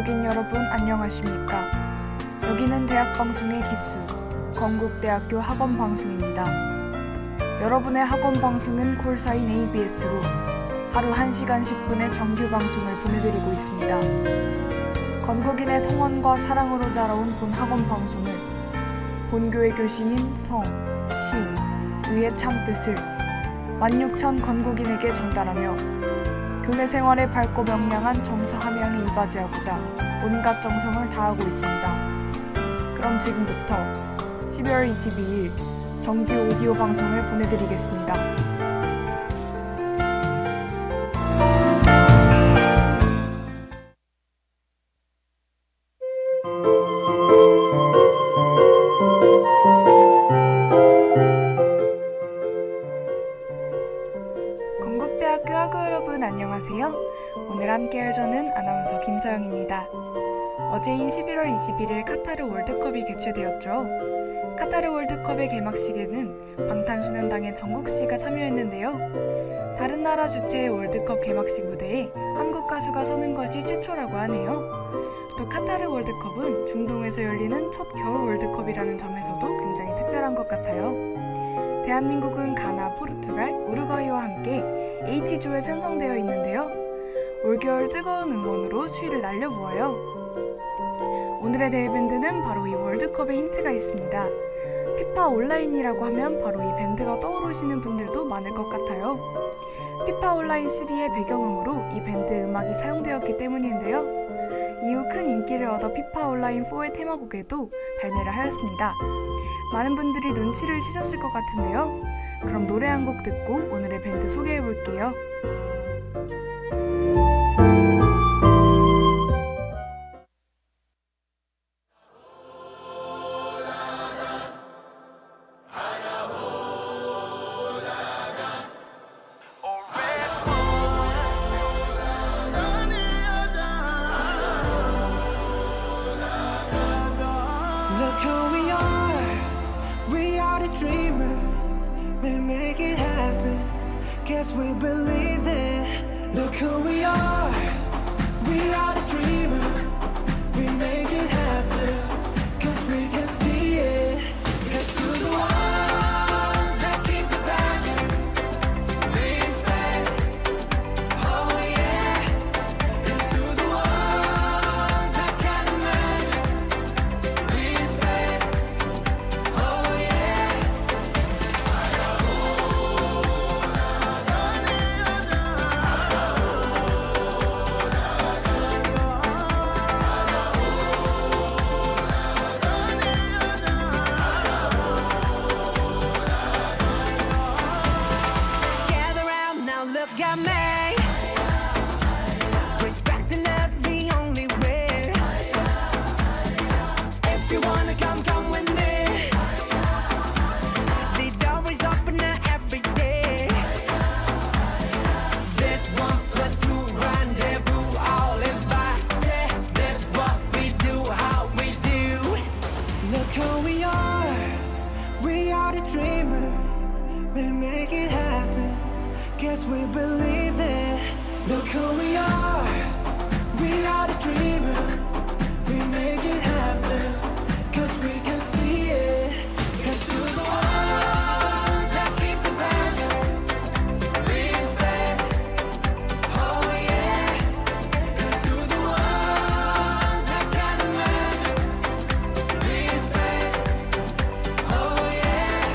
건국인 여러분 안녕하십니까? 여기는 대학방송의 기수, 건국대학교 학원방송입니다. 여러분의 학원방송은 콜사인 ABS로 하루 1시간 10분의 정규 방송을 보내드리고 있습니다. 건국인의 성원과 사랑으로 자라온 본 학원방송을 본교의 교시인 성, 신, 의의 참뜻을 16,000 건국인에게 전달하며 교내 생활에 밝고 명량한 정서 함양에 이바지하고자 온갖 정성을 다하고 있습니다. 그럼 지금부터 12월 22일 정규 오디오 방송을 보내드리겠습니다. 건국대학교 학우 여러분 안녕하세요. 오늘 함께할 저는 아나운서 김서영입니다. 어제인 11월 21일 카타르 월드컵이 개최되었죠. 카타르 월드컵의 개막식에는 방탄소년단의 정국씨가 참여했는데요. 다른 나라 주최의 월드컵 개막식 무대에 한국 가수가 서는 것이 최초라고 하네요. 또 카타르 월드컵은 중동에서 열리는 첫 겨울 월드컵이라는 점에서도 굉장히 특별한 것 같아요. 대한민국은 가나, 포르투갈, 우루과이와 함께 H조에 편성되어 있는데요. 올겨울 뜨거운 응원으로 추위를 날려보아요. 오늘의 대회밴드는 바로 이 월드컵에 힌트가 있습니다. 피파 온라인이라고 하면 바로 이 밴드가 떠오르시는 분들도 많을 것 같아요. 피파 온라인 3의 배경음으로 이 밴드 음악이 사용되었기 때문인데요. 이후 큰 인기를 얻어 피파 온라인 4의 테마곡에도 발매를 하였습니다. 많은 분들이 눈치를 채셨을 것 같은데요. 그럼 노래 한 곡 듣고 오늘의 밴드 소개해볼게요. Look who we are, we are the dreamers, we make it happen, guess we believe it. Look who we are the dreamers, we make it happen, cause we can see it. Here's to the ones that keep the passion, respect, oh yeah. Here's to the ones that can't imagine, respect, oh yeah. Gather round now, look at me. Respect and love the only way. If you wanna come, come with me. The door is open every day. This 1 + 2 rendezvous, all invited. This what we do, how we do. Look who we are the dreamers, we make it happen, guess we believe it. Look who we are the dreamers, we make it happen, cause we can see it. Here's to the ones that keep the passion, respect, oh yeah. Here's to the ones that can't imagine, respect, oh yeah.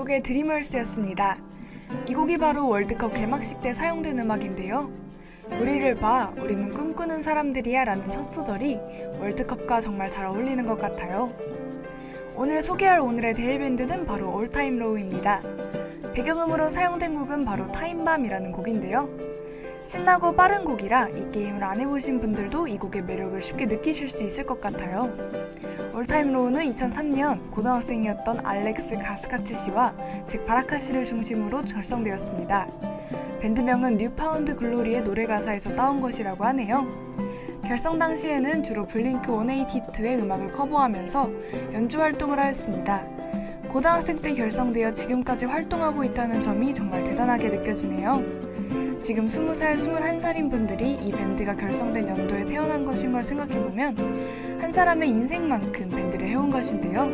영국의 드리머스였습니다. 이 곡이 바로 월드컵 개막식 때 사용된 음악인데요. 우리를 봐, 우리는 꿈꾸는 사람들이야 라는 첫 소절이 월드컵과 정말 잘 어울리는 것 같아요. 오늘 소개할 오늘의 데일밴드는 바로 올타임 로우입니다. 배경음으로 사용된 곡은 바로 타임밤이라는 곡인데요. 신나고 빠른 곡이라 이 게임을 안 해보신 분들도 이 곡의 매력을 쉽게 느끼실 수 있을 것 같아요. 올타임 로우는 2003년 고등학생이었던 알렉스 가스카츠 씨와 즉 바라카 씨를 중심으로 결성되었습니다. 밴드명은 뉴파운드 글로리의 노래 가사에서 따온 것이라고 하네요. 결성 당시에는 주로 블링크 182의 음악을 커버하면서 연주 활동을 하였습니다. 고등학생 때 결성되어 지금까지 활동하고 있다는 점이 정말 대단하게 느껴지네요. 지금 20살, 21살인 분들이 이 밴드가 결성된 연도에 태어난 것인 걸 생각해보면 한 사람의 인생만큼 밴드를 해온 것인데요.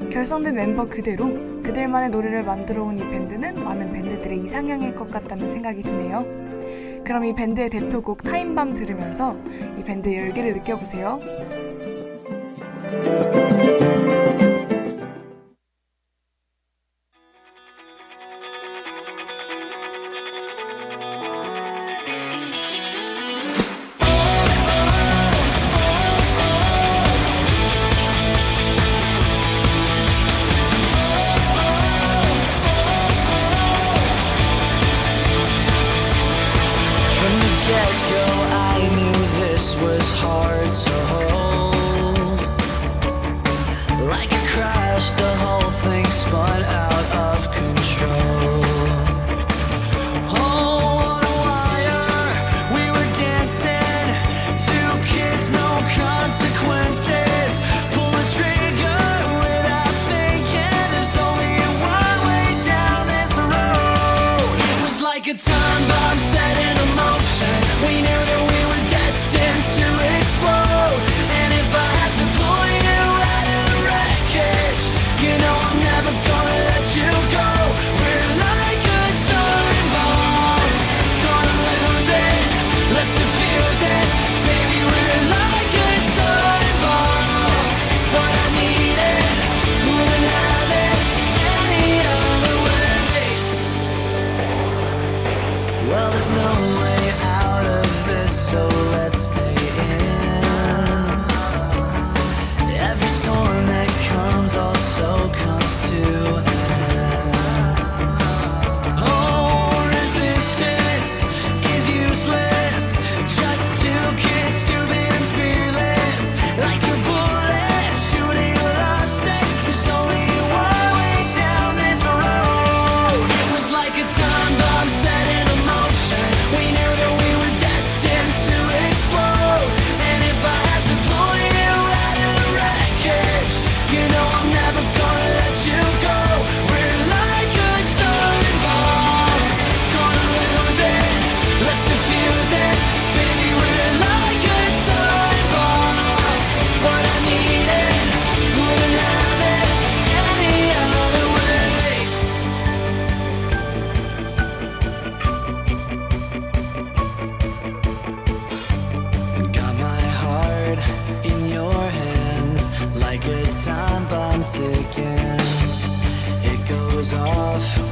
결성된 멤버 그대로 그들만의 노래를 만들어 온 이 밴드는 많은 밴드들의 이상향일 것 같다는 생각이 드네요. 그럼 이 밴드의 대표곡 타임밤 들으면서 이 밴드의 열기를 느껴보세요.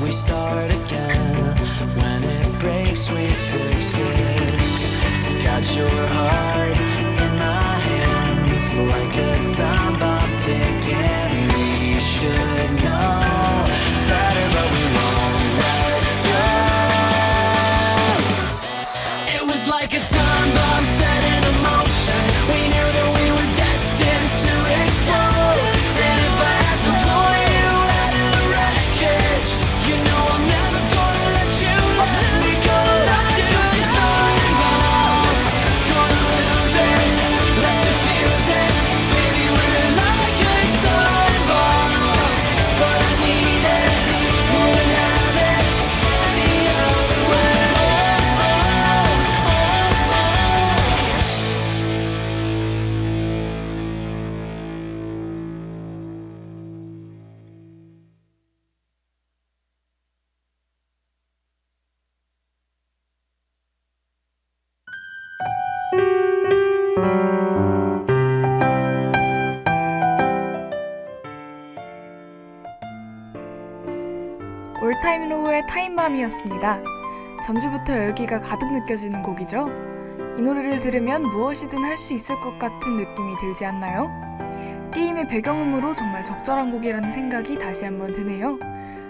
We start again. When it breaks, we fix it. Got your heart in my hands like a time bomb ticking. We should know better, but we won't let go. It was like a time bomb set in motion. We knew that we were destined to explode. And if I had to pull you out of the wreckage, you know I'm never gonna let you let me go. Like a time bomb, gonna lose it. Let's defuse it, baby. We're like a time bomb. 올타임로우의 타임밤이었습니다. 전주부터 열기가 가득 느껴지는 곡이죠. 이 노래를 들으면 무엇이든 할 수 있을 것 같은 느낌이 들지 않나요? 게임의 배경음으로 정말 적절한 곡이라는 생각이 다시 한번 드네요.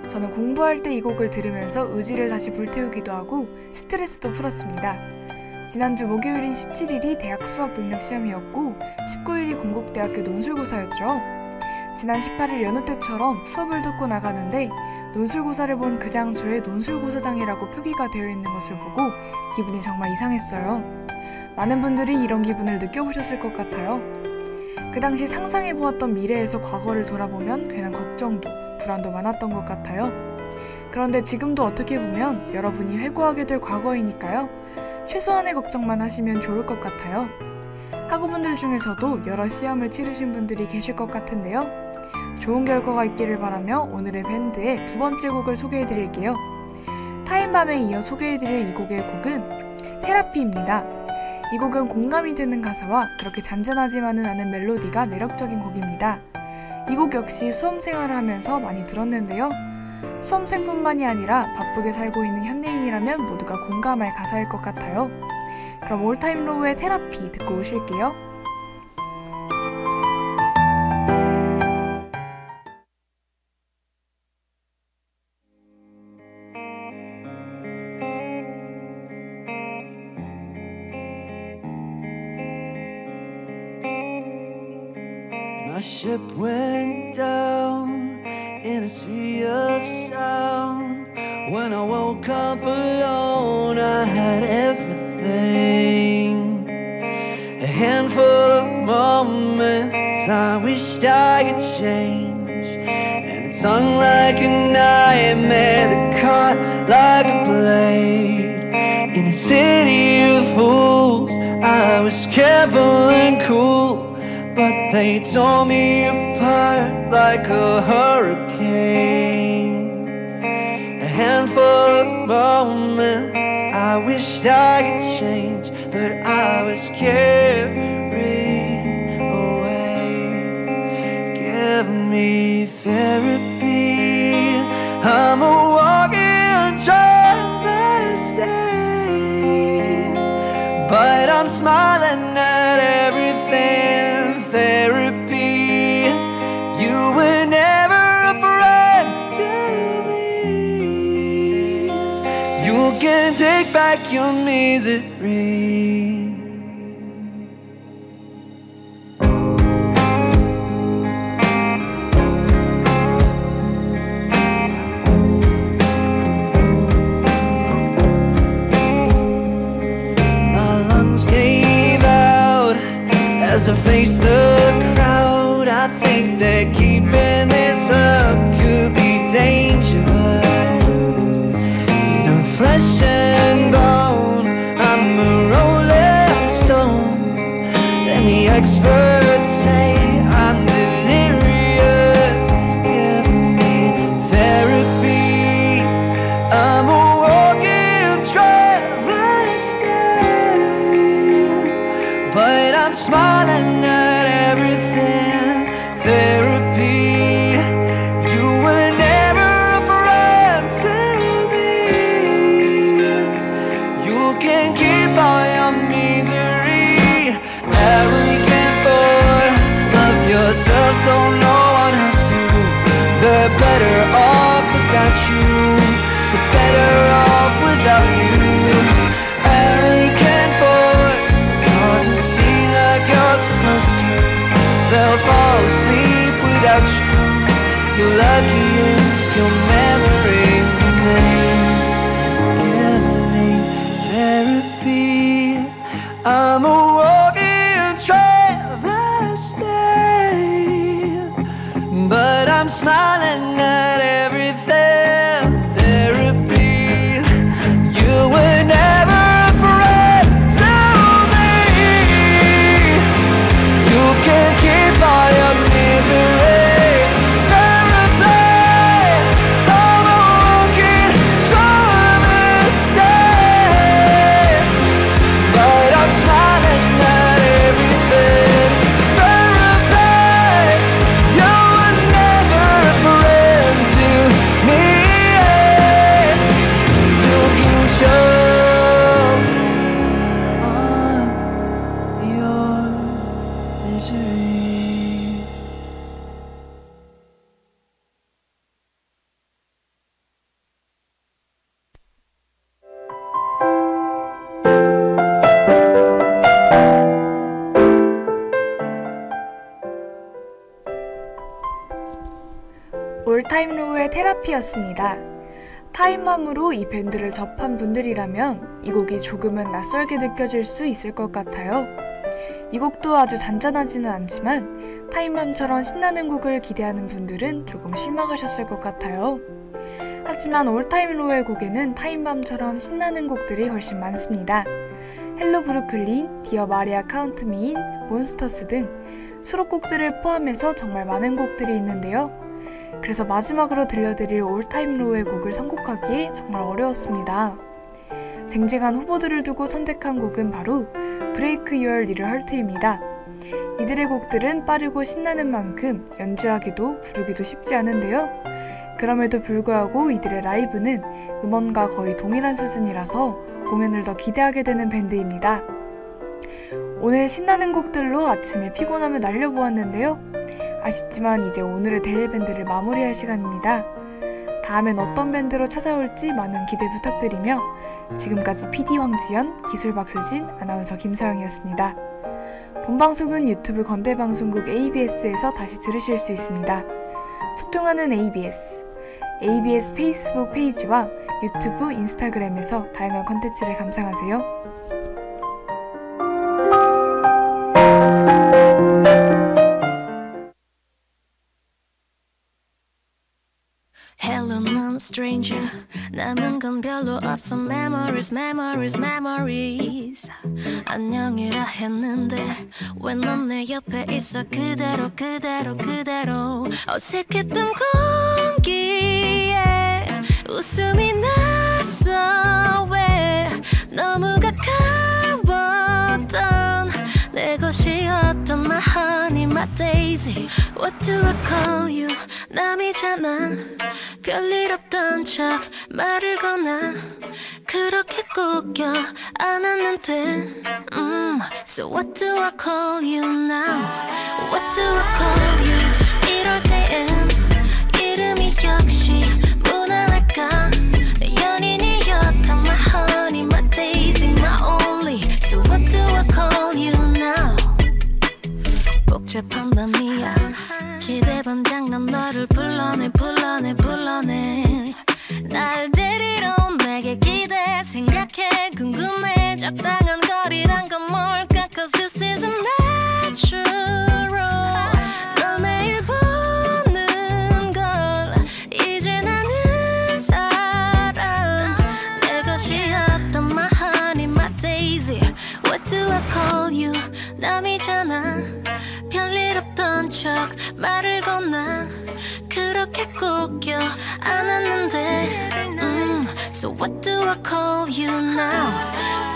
저는 공부할 때 이 곡을 들으면서 의지를 다시 불태우기도 하고 스트레스도 풀었습니다. 지난주 목요일인 17일이 대학 수학 능력 시험이었고 19일이 건국대학교 논술고사였죠. 지난 18일 여느 때처럼 수업을 듣고 나가는데 논술고사를 본 그 장소에 논술고사장이라고 표기가 되어 있는 것을 보고 기분이 정말 이상했어요. 많은 분들이 이런 기분을 느껴보셨을 것 같아요. 그 당시 상상해보았던 미래에서 과거를 돌아보면 괜한 걱정도 불안도 많았던 것 같아요. 그런데 지금도 어떻게 보면 여러분이 회고하게 될 과거이니까요. 최소한의 걱정만 하시면 좋을 것 같아요. 학우분들 중에서도 여러 시험을 치르신 분들이 계실 것 같은데요. 좋은 결과가 있기를 바라며 오늘의 밴드의 두 번째 곡을 소개해드릴게요. 타임밤에 이어 소개해드릴 이 곡의 곡은 테라피입니다. 이 곡은 공감이 되는 가사와 그렇게 잔잔하지만은 않은 멜로디가 매력적인 곡입니다. 이 곡 역시 수험생활을 하면서 많이 들었는데요. 수험생뿐만이 아니라 바쁘게 살고 있는 현대인이라면 모두가 공감할 가사일 것 같아요. 그럼 올타임로우의 테라피 듣고 오실게요. My ship went down in a sea of sound. When I woke up alone, I had everything. A handful of moments I wished I could change, and it sung like a nightmare that caught like a blade. In a city of fools, I was careful and cool, but they tore me apart like a hurricane. A handful of moments I wished I could change, but I was carried away. Give me therapy, I'm a walking travesty, but I'm smiling at everything. Therapy, you were never a friend to me. You can take back your misery. My lungs gave out as I face the crowd. I think that keeping this up could be dangerous, 'cause I'm flesh and bone, I'm a rolling stone, and the experts say I'm delirious. Give me therapy, I'm a walking travesty, but I'm smiling at everything. Therapy, you were never a friend to me. You can keep all your misery. Arrogant boy, love yourself so no one has to. They're better off without you. They're better off without you. Arrogant boy, doesn't seem like you're supposed to. They'll fall asleep without you. You're lucky if your memory remains. Give me therapy, I'm a walking travesty, but I'm smiling at everything. Therapy, you were never a friend to me. You can keep all your misery. Therapy, 테라피였습니다. 타임맘으로 이 밴드를 접한 분들이라면 이 곡이 조금은 낯설게 느껴질 수 있을 것 같아요. 이 곡도 아주 잔잔하지는 않지만 타임맘처럼 신나는 곡을 기대하는 분들은 조금 실망하셨을 것 같아요. 하지만 올타임로의 곡에는 타임맘처럼 신나는 곡들이 훨씬 많습니다. 헬로 브루클린, 디어 마리아 카운트 미인, 몬스터스 등 수록곡들을 포함해서 정말 많은 곡들이 있는데요. 그래서 마지막으로 들려드릴 올타임로의 곡을 선곡하기에 정말 어려웠습니다. 쟁쟁한 후보들을 두고 선택한 곡은 바로 Break Your Little Heart입니다. 이들의 곡들은 빠르고 신나는 만큼 연주하기도 부르기도 쉽지 않은데요. 그럼에도 불구하고 이들의 라이브는 음원과 거의 동일한 수준이라서 공연을 더 기대하게 되는 밴드입니다. 오늘 신나는 곡들로 아침에 피곤함을 날려보았는데요. 아쉽지만 이제 오늘의 데일 밴드를 마무리할 시간입니다. 다음엔 어떤 밴드로 찾아올지 많은 기대 부탁드리며 지금까지 PD 황지연, 기술 박수진, 아나운서 김서영이었습니다. 본방송은 유튜브 건대방송국 ABS에서 다시 들으실 수 있습니다. 소통하는 ABS 페이스북 페이지와 유튜브, 인스타그램에서 다양한 컨텐츠를 감상하세요. Hello, non stranger. 남은 건 별로 없어. Memories, memories, memories. 안녕이라 했는데 왜 넌 내 옆에 있어. 그대로 그대로 그대로. 어색했던 공기에 웃음이 났어. 왜 너무 가까웠던 내 것이었던 my honey, my daisy. What do I call you? 남이잖아. 별일 없던 척 말을 거나 그렇게 꼭 껴안았는데 So what do I call you now? What do I call you? 이럴 땐 이름이 역시 무난할까. 내 연인이었던 my honey, my daisy, my only. So what do I call you now? 복잡한 밤이야. 기대 반장 난 너를 불러내 불러내 불러내. 날 데리러 온 내게 기대 생각해 궁금해. 적당한 거리란 건 뭘까. Cause this isn't natural. 너 매일 보는 걸 이제 나는 사람. 내 것이었던 my honey, my daisy. What do I call you? 남이잖아. 별일 없던 척 말을 건나 그렇게 꼭 껴안았는데 So what do I call you now?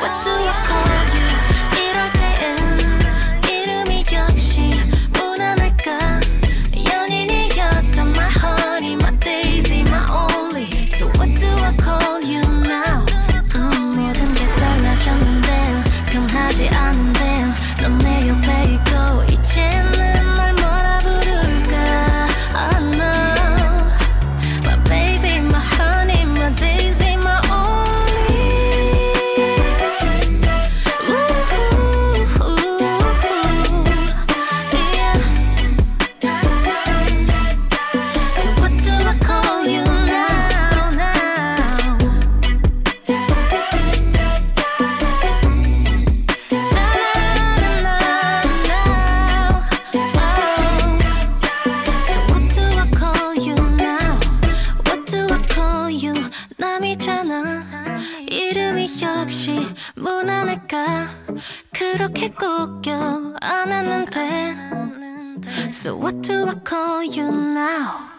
What do I call you? 이럴 땐 이름이 역시 무난할까. 연인이었던 my honey, my daisy, my only. So what do I call you now? 모든 게 달라졌는데 변하지 않은데 넌 내 옆에 있고 이제는 날 뭐라 부를까. I know my baby, my honey, my daisy, my only. Yeah. So what do I call you now, now? 남이잖아. 이름이 역시 무난할까. 그렇게 꼭 껴안았는데 So what do I call you now?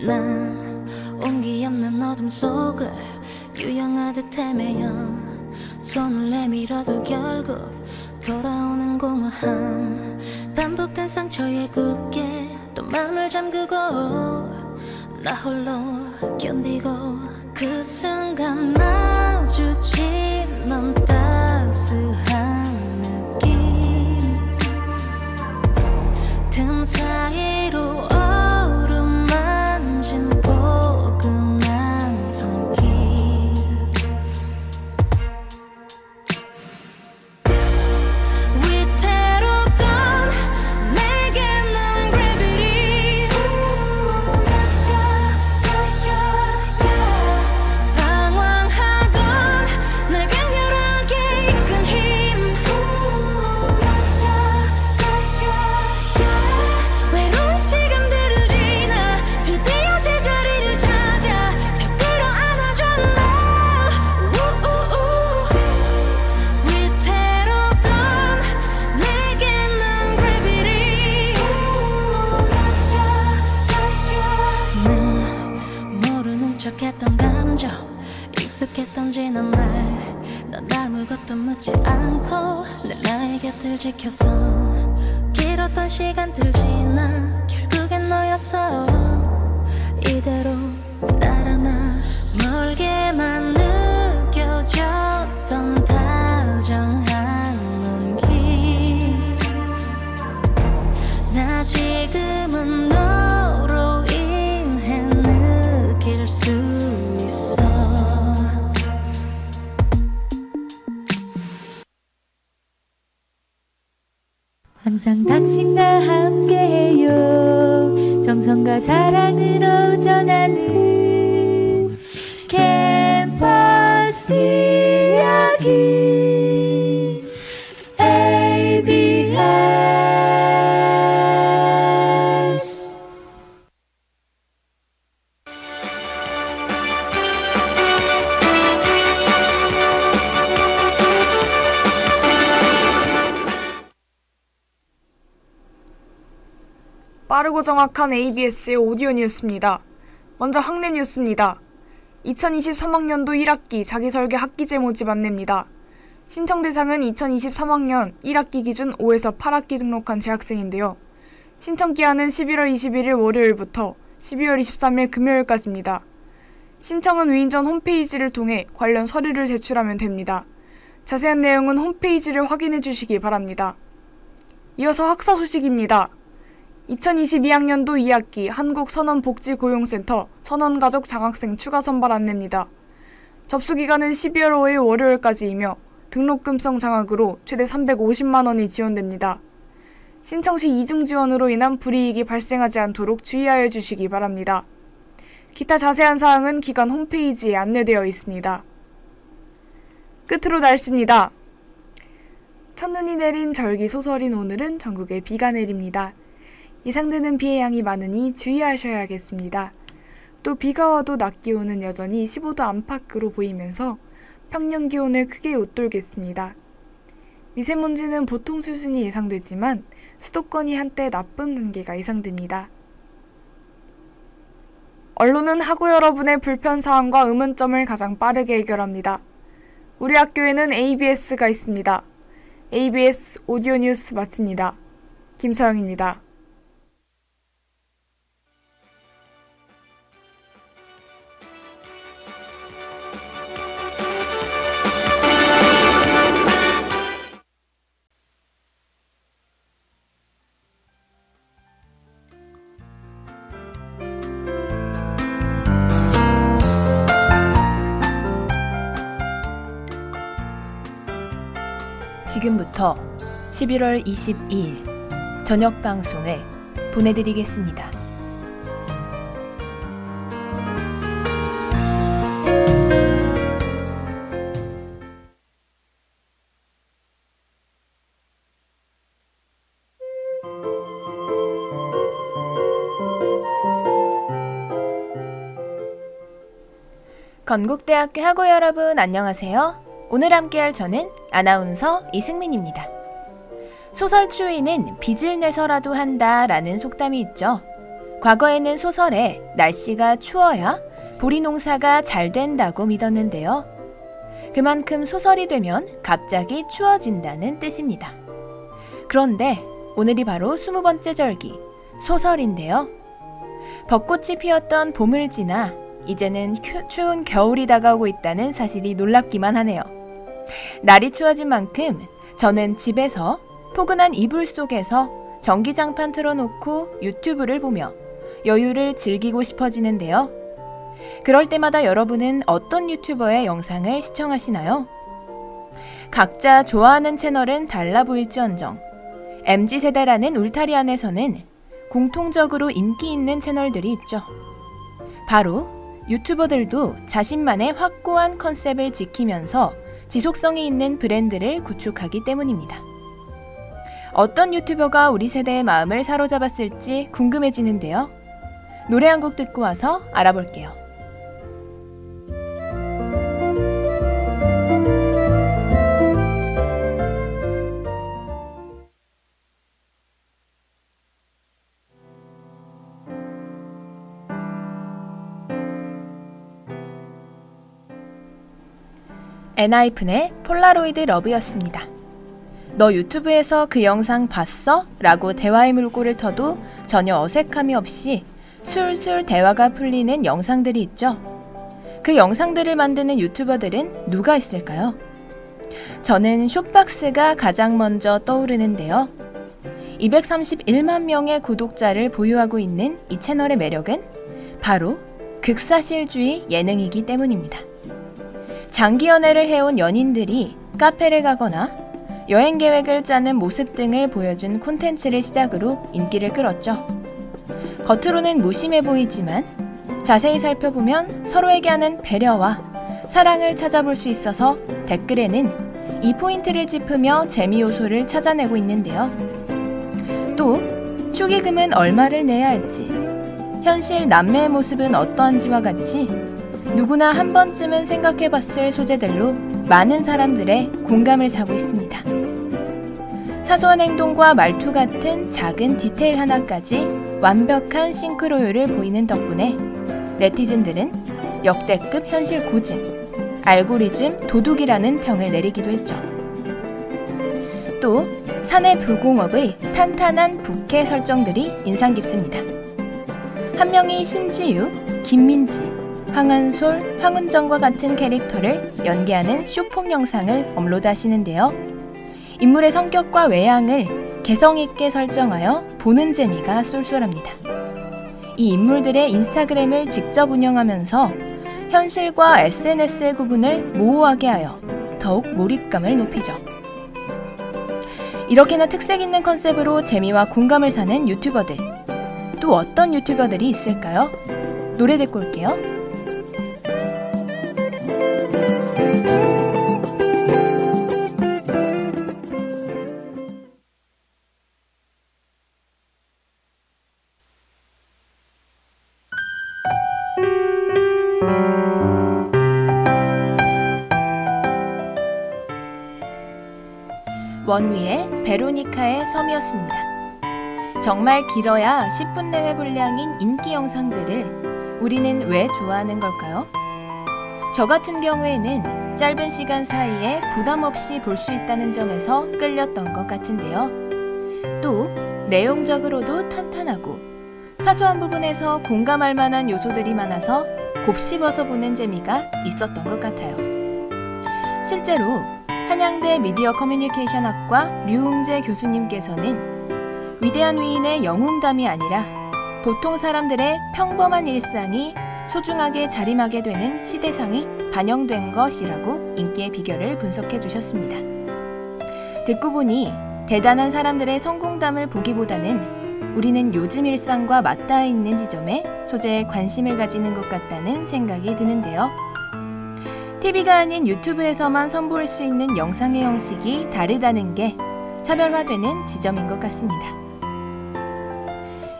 난 온기 없는 어둠 속을 유영하듯 헤매여 손을 내밀어도 결국 돌아오는 공허함. 반복된 상처에 굳게 또 맘을 잠그고 나 홀로 견디고 그 순간 마주친 넌 따스한 느낌. 틈 사이로 어루만진 느꼈던 감정 익숙했던 지난 날넌 아무것도 묻지 않고 늘 나의 곁을 지켰어. 길었던 시간들 지나 결국엔 너였어. 이대로 날아나 멀게만 느껴졌던 다정한 온기 나 지금은 너로 인해 느낄 수 있어. 항상 당신과 함께해요. 정성과 사랑으로 전하는 캠퍼스 이야기 ABS. 빠르고 정확한 ABS의 오디오 뉴스입니다. 먼저 학내 뉴스입니다. 2023학년도 1학기 자기설계 학기제 모집 안내입니다. 신청 대상은 2023학년 1학기 기준 5에서 8학기 등록한 재학생인데요. 신청 기한은 11월 21일 월요일부터 12월 23일 금요일까지입니다. 신청은 위인전 홈페이지를 통해 관련 서류를 제출하면 됩니다. 자세한 내용은 홈페이지를 확인해 주시기 바랍니다. 이어서 학사 소식입니다. 2022학년도 2학기 한국선원복지고용센터 선원가족 장학생 추가 선발 안내입니다. 접수기간은 12월 5일 월요일까지이며 등록금성 장학으로 최대 350만 원이 지원됩니다. 신청 시 이중 지원으로 인한 불이익이 발생하지 않도록 주의하여 주시기 바랍니다. 기타 자세한 사항은 기관 홈페이지에 안내되어 있습니다. 끝으로 날씨입니다. 첫눈이 내린 절기 소설인 오늘은 전국에 비가 내립니다. 예상되는 비의 양이 많으니 주의하셔야겠습니다. 또 비가 와도 낮 기온은 여전히 15도 안팎으로 보이면서 평년 기온을 크게 웃돌겠습니다. 미세먼지는 보통 수준이 예상되지만 수도권이 한때 나쁨 단계가 예상됩니다. 언론은 학우 여러분의 불편사항과 의문점을 가장 빠르게 해결합니다. 우리 학교에는 ABS가 있습니다. ABS 오디오 뉴스 마칩니다. 김서영입니다. 지금부터 11월 22일 저녁 방송을 보내드리겠습니다. 건국대학교 학우 여러분 안녕하세요. 오늘 함께할 저는 아나운서 이승민입니다. 소설 추위는 빚을 내서라도 한다라는 속담이 있죠. 과거에는 소설에 날씨가 추워야 보리 농사가 잘 된다고 믿었는데요. 그만큼 소설이 되면 갑자기 추워진다는 뜻입니다. 그런데 오늘이 바로 20번째 절기, 소설인데요. 벚꽃이 피었던 봄을 지나 이제는 추운 겨울이 다가오고 있다는 사실이 놀랍기만 하네요. 날이 추워진 만큼 저는 집에서 포근한 이불 속에서 전기장판 틀어놓고 유튜브를 보며 여유를 즐기고 싶어지는데요. 그럴 때마다 여러분은 어떤 유튜버의 영상을 시청하시나요? 각자 좋아하는 채널은 달라 보일지언정 MZ세대라는 울타리 안에서는 공통적으로 인기 있는 채널들이 있죠. 바로 유튜버들도 자신만의 확고한 컨셉을 지키면서 지속성이 있는 브랜드를 구축하기 때문입니다. 어떤 유튜버가 우리 세대의 마음을 사로잡았을지 궁금해지는데요. 노래 한 곡 듣고 와서 알아볼게요. 엔하이픈의 폴라로이드 러브였습니다. 너 유튜브에서 그 영상 봤어? 라고 대화의 물꼬를 터도 전혀 어색함이 없이 술술 대화가 풀리는 영상들이 있죠. 그 영상들을 만드는 유튜버들은 누가 있을까요? 저는 숏박스가 가장 먼저 떠오르는데요. 231만 명의 구독자를 보유하고 있는 이 채널의 매력은 바로 극사실주의 예능이기 때문입니다. 장기 연애를 해온 연인들이 카페를 가거나 여행 계획을 짜는 모습 등을 보여준 콘텐츠를 시작으로 인기를 끌었죠. 겉으로는 무심해 보이지만 자세히 살펴보면 서로에게 하는 배려와 사랑을 찾아볼 수 있어서 댓글에는 이 포인트를 짚으며 재미 요소를 찾아내고 있는데요. 또 축의금은 얼마를 내야 할지, 현실 남매의 모습은 어떠한지와 같이 누구나 한 번쯤은 생각해봤을 소재들로 많은 사람들의 공감을 사고 있습니다. 사소한 행동과 말투 같은 작은 디테일 하나까지 완벽한 싱크로율을 보이는 덕분에 네티즌들은 역대급 현실 고증, 알고리즘 도둑이라는 평을 내리기도 했죠. 또 사내 부공업의 탄탄한 부캐 설정들이 인상 깊습니다. 한 명이 신지유, 김민지, 황한솔, 황은정과 같은 캐릭터를 연기하는 쇼폼 영상을 업로드하시는데요. 인물의 성격과 외향을 개성있게 설정하여 보는 재미가 쏠쏠합니다. 이 인물들의 인스타그램을 직접 운영하면서 현실과 SNS의 구분을 모호하게 하여 더욱 몰입감을 높이죠. 이렇게나 특색 있는 컨셉으로 재미와 공감을 사는 유튜버들, 또 어떤 유튜버들이 있을까요? 노래 듣고 올게요. 원위의 베로니카의 섬이었습니다. 정말 길어야 10분 내외 분량인 인기 영상들을 우리는 왜 좋아하는 걸까요? 저 같은 경우에는 짧은 시간 사이에 부담 없이 볼 수 있다는 점에서 끌렸던 것 같은데요. 또 내용적으로도 탄탄하고 사소한 부분에서 공감할 만한 요소들이 많아서 곱씹어서 보는 재미가 있었던 것 같아요. 실제로 한양대 미디어 커뮤니케이션 학과 류웅재 교수님께서는 위대한 위인의 영웅담이 아니라 보통 사람들의 평범한 일상이 소중하게 자림하게 되는 시대상이 반영된 것이라고 인기의 비결을 분석해 주셨습니다. 듣고 보니 대단한 사람들의 성공담을 보기보다는 우리는 요즘 일상과 맞닿아 있는 지점에 소재에 관심을 가지는 것 같다는 생각이 드는데요. TV가 아닌 유튜브에서만 선보일 수 있는 영상의 형식이 다르다는 게 차별화되는 지점인 것 같습니다.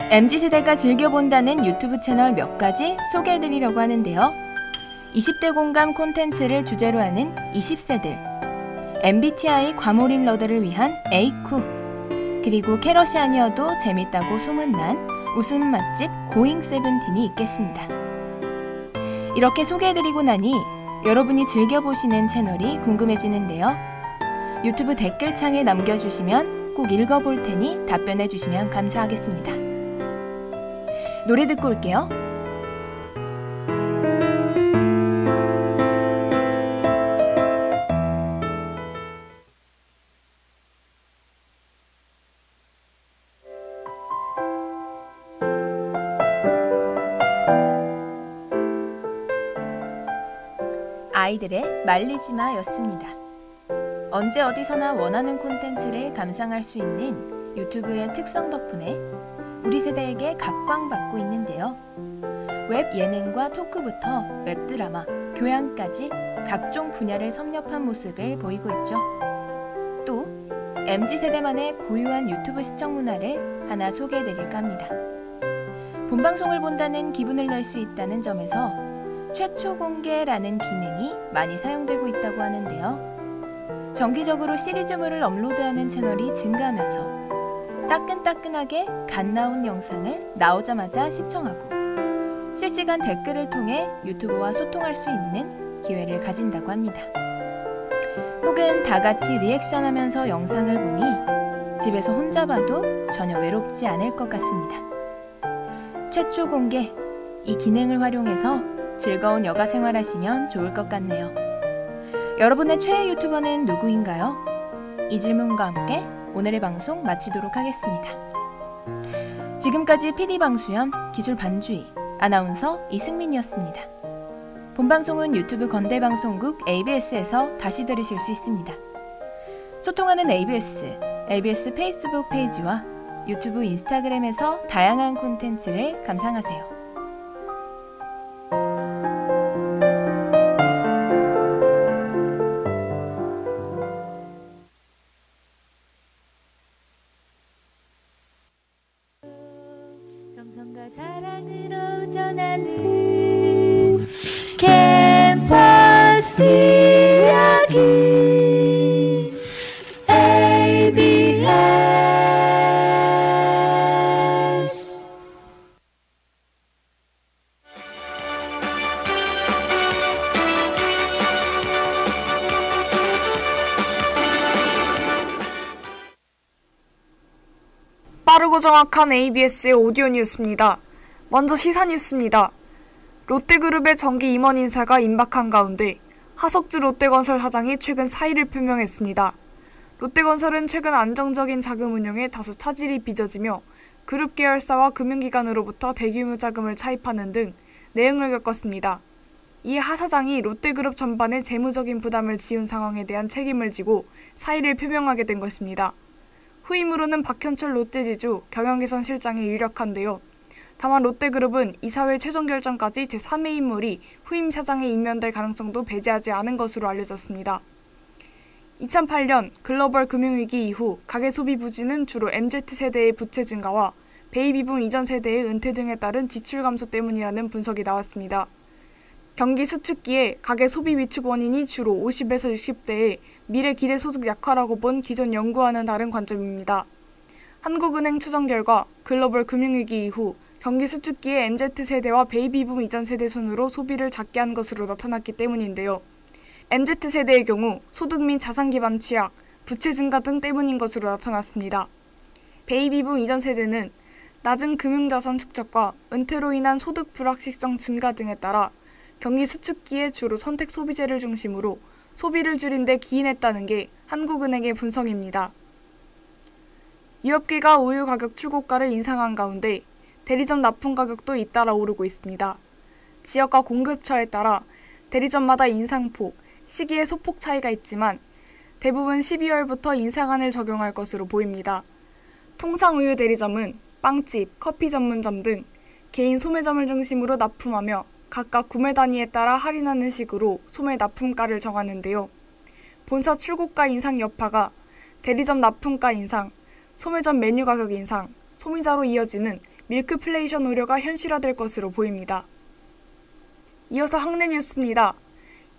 MZ세대가 즐겨본다는 유튜브 채널 몇 가지 소개해드리려고 하는데요. 20대 공감 콘텐츠를 주제로 하는 20세들, MBTI 과몰입 러더를 위한 에이쿠, 그리고 캐럿이 아니어도 재밌다고 소문난 웃음 맛집 고잉세븐틴이 있겠습니다. 이렇게 소개해드리고 나니 여러분이 즐겨보시는 채널이 궁금해지는데요. 유튜브 댓글창에 남겨주시면 꼭 읽어볼 테니 답변해주시면 감사하겠습니다. 노래 듣고 올게요. 아이들의 말리지마 였습니다. 언제 어디서나 원하는 콘텐츠를 감상할 수 있는 유튜브의 특성 덕분에 우리 세대에게 각광받고 있는데요. 웹 예능과 토크부터 웹드라마, 교양까지 각종 분야를 섭렵한 모습을 보이고 있죠. 또 MZ세대만의 고유한 유튜브 시청 문화를 하나 소개해드릴까 합니다. 본방송을 본다는 기분을 낼 수 있다는 점에서 최초 공개라는 기능이 많이 사용되고 있다고 하는데요. 정기적으로 시리즈물을 업로드하는 채널이 증가하면서 따끈따끈하게 갓 나온 영상을 나오자마자 시청하고 실시간 댓글을 통해 유튜버와 소통할 수 있는 기회를 가진다고 합니다. 혹은 다 같이 리액션하면서 영상을 보니 집에서 혼자 봐도 전혀 외롭지 않을 것 같습니다. 최초 공개, 이 기능을 활용해서 즐거운 여가 생활하시면 좋을 것 같네요. 여러분의 최애 유튜버는 누구인가요? 이 질문과 함께 오늘의 방송 마치도록 하겠습니다. 지금까지 PD 방수연, 기술 반주희, 아나운서 이승민이었습니다. 본방송은 유튜브 건대방송국 ABS에서 다시 들으실 수 있습니다. 소통하는 ABS 페이스북 페이지와 유튜브 인스타그램에서 다양한 콘텐츠를 감상하세요. 정성과 사랑으로 전하는 캠퍼스 이야기 ABS. 빠르고 정확한 ABS의 오디오 뉴스입니다. 먼저 시사 뉴스입니다. 롯데그룹의 정기 임원 인사가 임박한 가운데 하석주 롯데건설 사장이 최근 사의를 표명했습니다. 롯데건설은 최근 안정적인 자금 운용에 다소 차질이 빚어지며 그룹 계열사와 금융기관으로부터 대규모 자금을 차입하는 등 내응을 겪었습니다. 이에 하 사장이 롯데그룹 전반의 재무적인 부담을 지운 상황에 대한 책임을 지고 사의를 표명하게 된 것입니다. 후임으로는 박현철 롯데지주 경영개선실장이 유력한데요. 다만 롯데그룹은 이사회 최종 결정까지 제3의 인물이 후임 사장에 임명될 가능성도 배제하지 않은 것으로 알려졌습니다. 2008년 글로벌 금융위기 이후 가계 소비 부진은 주로 MZ세대의 부채 증가와 베이비붐 이전 세대의 은퇴 등에 따른 지출 감소 때문이라는 분석이 나왔습니다. 경기 수축기에 가계 소비 위축 원인이 주로 50에서 60대의 미래 기대 소득 약화라고 본 기존 연구와는 다른 관점입니다. 한국은행 추정 결과 글로벌 금융위기 이후 경기 수축기에 MZ세대와 베이비붐 이전 세대 순으로 소비를 작게 한 것으로 나타났기 때문인데요. MZ세대의 경우 소득 및 자산 기반 취약, 부채 증가 등 때문인 것으로 나타났습니다. 베이비붐 이전 세대는 낮은 금융자산 축적과 은퇴로 인한 소득 불확실성 증가 등에 따라 경기 수축기에 주로 선택 소비재를 중심으로 소비를 줄인 데 기인했다는 게 한국은행의 분석입니다. 유업계가 우유 가격 출고가를 인상한 가운데 대리점 납품 가격도 잇따라 오르고 있습니다. 지역과 공급처에 따라 대리점마다 인상폭, 시기의 소폭 차이가 있지만 대부분 12월부터 인상안을 적용할 것으로 보입니다. 통상 우유 대리점은 빵집, 커피 전문점 등 개인 소매점을 중심으로 납품하며 각각 구매 단위에 따라 할인하는 식으로 소매 납품가를 정하는데요. 본사 출고가 인상 여파가 대리점 납품가 인상, 소매점 메뉴 가격 인상, 소비자로 이어지는 밀크플레이션 우려가 현실화될 것으로 보입니다. 이어서 학내 뉴스입니다.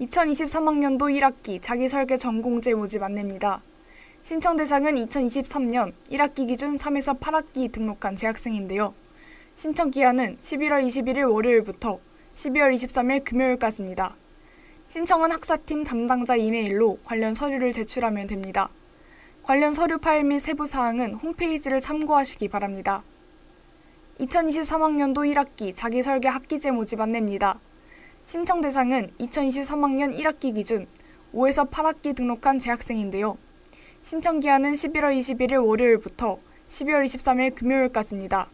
2023학년도 1학기 자기설계 전공제 모집 안내입니다. 신청 대상은 2023년 1학기 기준 3에서 8학기 등록한 재학생인데요. 신청 기한은 11월 21일 월요일부터 12월 23일 금요일까지입니다. 신청은 학사팀 담당자 이메일로 관련 서류를 제출하면 됩니다. 관련 서류 파일 및 세부 사항은 홈페이지를 참고하시기 바랍니다. 2023학년도 1학기 자기설계 학기제 모집 안내입니다. 신청 대상은 2023학년 1학기 기준 5에서 8학기 등록한 재학생인데요. 신청 기한은 11월 21일 월요일부터 12월 23일 금요일까지입니다.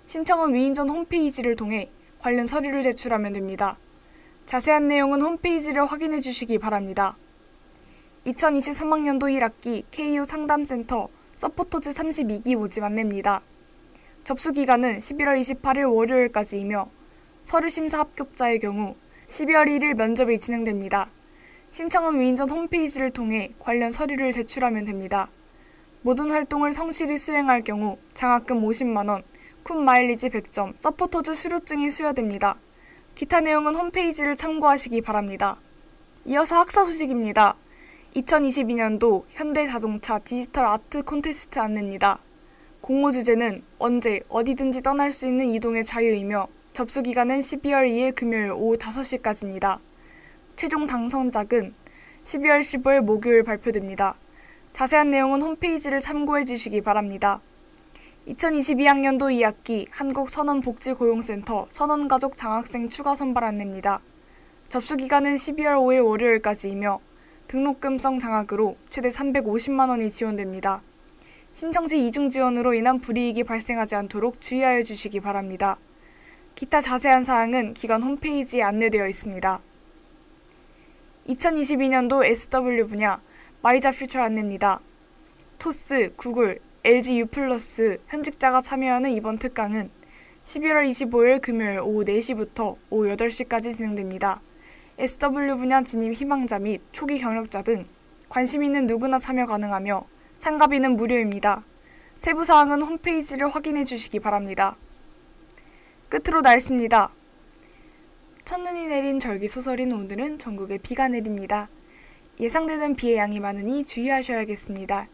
신청은 위인전 홈페이지를 통해 관련 서류를 제출하면 됩니다. 자세한 내용은 홈페이지를 확인해 주시기 바랍니다. 2023학년도 1학기 KU 상담센터 서포터즈 32기 모집 안내입니다. 접수 기간은 11월 28일 월요일까지이며 서류 심사 합격자의 경우 12월 1일 면접이 진행됩니다. 신청은 위인전 홈페이지를 통해 관련 서류를 제출하면 됩니다. 모든 활동을 성실히 수행할 경우 장학금 50만원, 쿤 마일리지 100점, 서포터즈 수료증이 수여됩니다. 기타 내용은 홈페이지를 참고하시기 바랍니다. 이어서 학사 소식입니다. 2022년도 현대자동차 디지털 아트 콘테스트 안내입니다. 공모 주제는 언제 어디든지 떠날 수 있는 이동의 자유이며 접수 기간은 12월 2일 금요일 오후 5시까지입니다. 최종 당선작은 12월 15일 목요일 발표됩니다. 자세한 내용은 홈페이지를 참고해 주시기 바랍니다. 2022학년도 2학기 한국선언복지고용센터 선언가족 장학생 추가 선발 안내입니다. 접수 기간은 12월 5일 월요일까지이며 등록금성 장학으로 최대 350만 원이 지원됩니다. 신청지 이중 지원으로 인한 불이익이 발생하지 않도록 주의하여 주시기 바랍니다. 기타 자세한 사항은 기관 홈페이지에 안내되어 있습니다. 2022년도 SW 분야 마이자 퓨처 안내입니다. 토스, 구글, LG U+, 현직자가 참여하는 이번 특강은 11월 25일 금요일 오후 4시부터 오후 8시까지 진행됩니다. SW 분야 진입 희망자 및 초기 경력자 등 관심 있는 누구나 참여 가능하며 참가비는 무료입니다. 세부 사항은 홈페이지를 확인해 주시기 바랍니다. 끝으로 날씨입니다. 첫눈이 내린 절기 소설인 오늘은 전국에 비가 내립니다. 예상되는 비의 양이 많으니 주의하셔야겠습니다.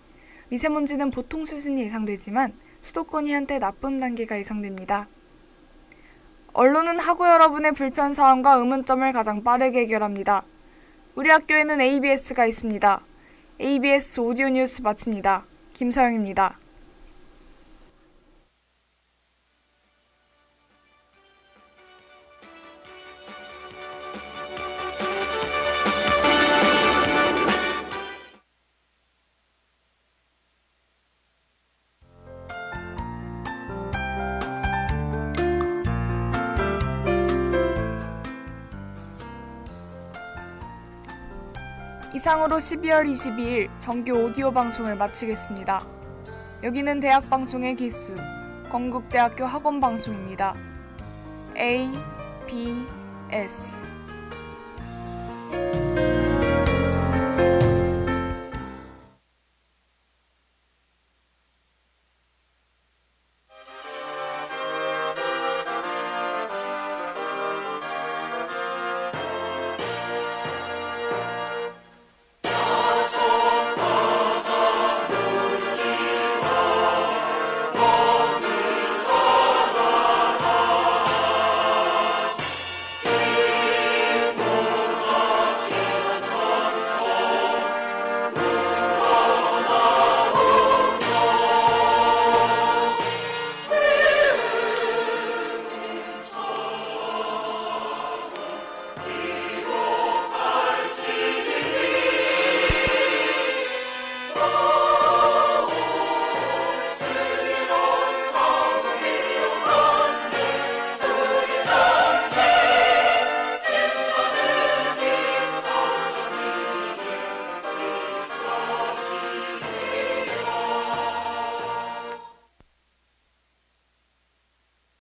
미세먼지는 보통 수준이 예상되지만 수도권이 한때 나쁨 단계가 예상됩니다. 언론은 학우 여러분의 불편 사항과 의문점을 가장 빠르게 해결합니다. 우리 학교에는 ABS가 있습니다. ABS 오디오 뉴스 마칩니다. 김서영입니다. 이상으로 12월 22일 정규 오디오 방송을 마치겠습니다. 여기는 대학방송의 기수, 건국대학교 학원방송입니다. ABS